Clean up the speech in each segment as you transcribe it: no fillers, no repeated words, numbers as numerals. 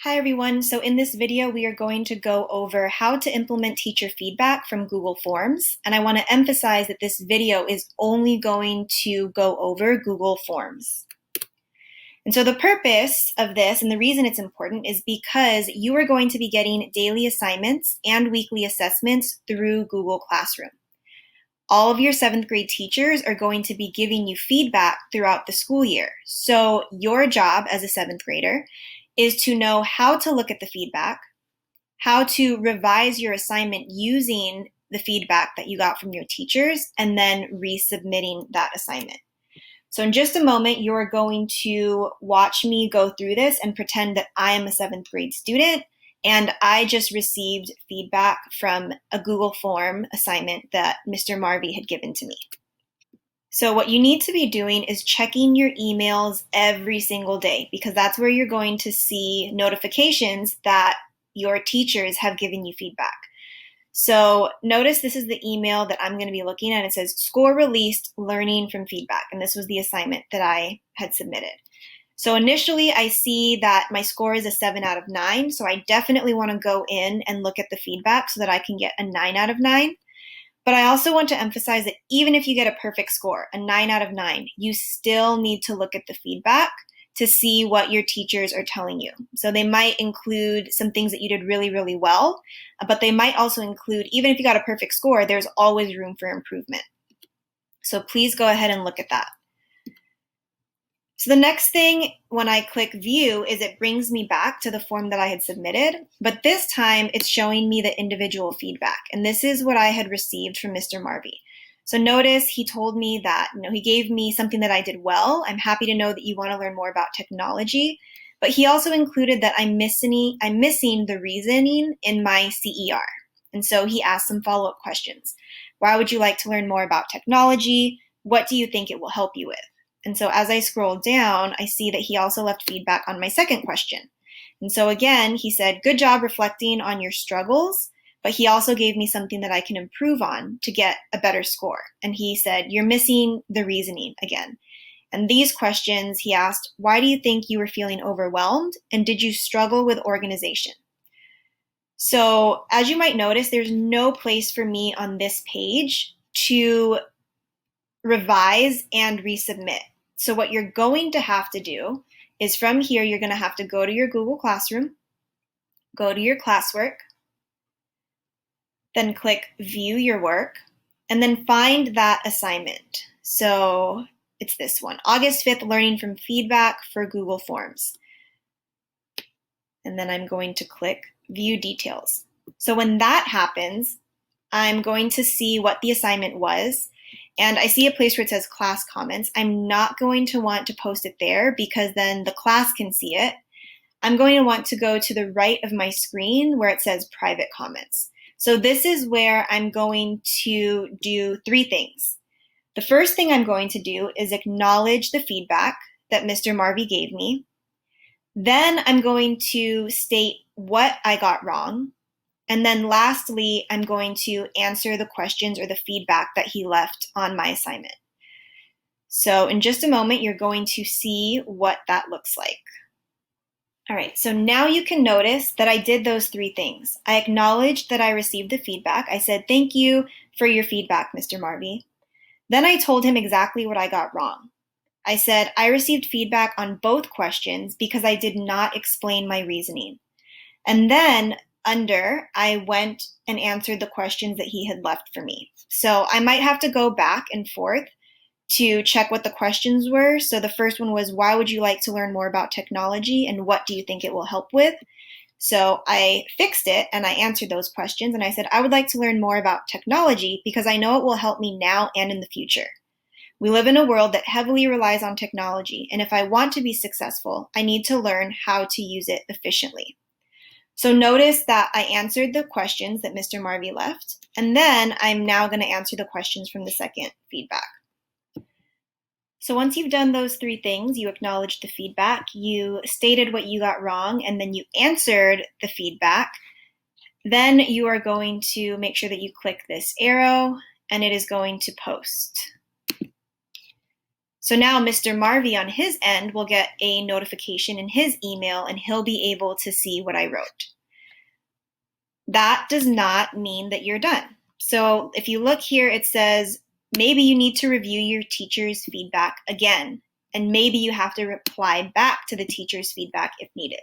Hi everyone, so in this video we are going to go over how to implement teacher feedback from Google Forms, and I want to emphasize that this video is only going to go over Google Forms. And so the purpose of this and the reason it's important is because you are going to be getting daily assignments and weekly assessments through Google Classroom. All of your 7th grade teachers are going to be giving you feedback throughout the school year. So your job as a 7th grader is to know how to look at the feedback, how to revise your assignment using the feedback that you got from your teachers, and then resubmitting that assignment. So in just a moment, you're going to watch me go through this and pretend that I am a 7th grade student and I just received feedback from a Google Form assignment that Mr. Marvi had given to me. So what you need to be doing is checking your emails every single day, because that's where you're going to see notifications that your teachers have given you feedback. So notice this is the email that I'm going to be looking at. It says score released, learning from feedback. And this was the assignment that I had submitted. So initially I see that my score is a 7 out of 9. So I definitely want to go in and look at the feedback so that I can get a 9 out of 9. But I also want to emphasize that even if you get a perfect score, a 9 out of 9, you still need to look at the feedback to see what your teachers are telling you. So they might include some things that you did really, really well, but they might also include, even if you got a perfect score, there's always room for improvement. So please go ahead and look at that. So the next thing when I click view is it brings me back to the form that I had submitted, but this time it's showing me the individual feedback. And this is what I had received from Mr. Marvi. So notice he told me that, he gave me something that I did well. I'm happy to know that you want to learn more about technology, but he also included that I'm missing the reasoning in my CER. And so he asked some follow-up questions. Why would you like to learn more about technology? What do you think it will help you with? And so as I scroll down, I see that he also left feedback on my second question. And so again, he said, good job reflecting on your struggles, but he also gave me something that I can improve on to get a better score. And he said, you're missing the reasoning again. And these questions, he asked, why do you think you were feeling overwhelmed? And did you struggle with organization? So as you might notice, there's no place for me on this page to revise and resubmit. So what you're going to have to do is from here, you're going to have to go to your Google Classroom, go to your classwork, then click view your work, and then find that assignment. So it's this one, August 5th, learning from feedback for Google Forms. And then I'm going to click view details. So when that happens, I'm going to see what the assignment was. And I see a place where it says class comments. I'm not going to want to post it there because then the class can see it. I'm going to want to go to the right of my screen where it says private comments. So this is where I'm going to do 3 things. The first thing I'm going to do is acknowledge the feedback that Mr. Marvi gave me. Then I'm going to state what I got wrong. And then lastly, I'm going to answer the questions or the feedback that he left on my assignment. So in just a moment, you're going to see what that looks like. All right, so now you can notice that I did those 3 things. I acknowledged that I received the feedback. I said, thank you for your feedback, Mr. Marvi. Then I told him exactly what I got wrong. I said, I received feedback on both questions because I did not explain my reasoning. And then I went and answered the questions that he had left for me. So I might have to go back and forth to check what the questions were. So the first one was, why would you like to learn more about technology and what do you think it will help with? So I fixed it and I answered those questions and I said, I would like to learn more about technology because I know it will help me now and in the future. We live in a world that heavily relies on technology, and if I want to be successful, I need to learn how to use it efficiently. So notice that I answered the questions that Mr. Marvi left, and then I'm now going to answer the questions from the second feedback. So once you've done those 3 things, you acknowledged the feedback, you stated what you got wrong, and then you answered the feedback, then you are going to make sure that you click this arrow, and it is going to post. So now Mr. Marvi on his end will get a notification in his email and he'll be able to see what I wrote. That does not mean that you're done. So if you look here, it says maybe you need to review your teacher's feedback again, and maybe you have to reply back to the teacher's feedback if needed.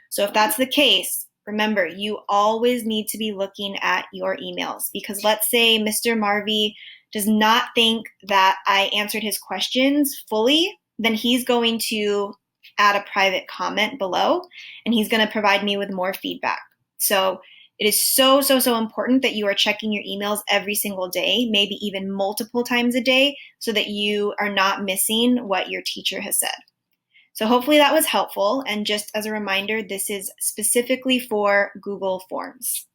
So if that's the case, remember, you always need to be looking at your emails, because let's say Mr. Marvi does not think that I answered his questions fully, then he's going to add a private comment below and he's going to provide me with more feedback. So it is so important that you are checking your emails every single day, maybe even multiple times a day, so that you are not missing what your teacher has said. So hopefully that was helpful. And just as a reminder, this is specifically for Google Forms.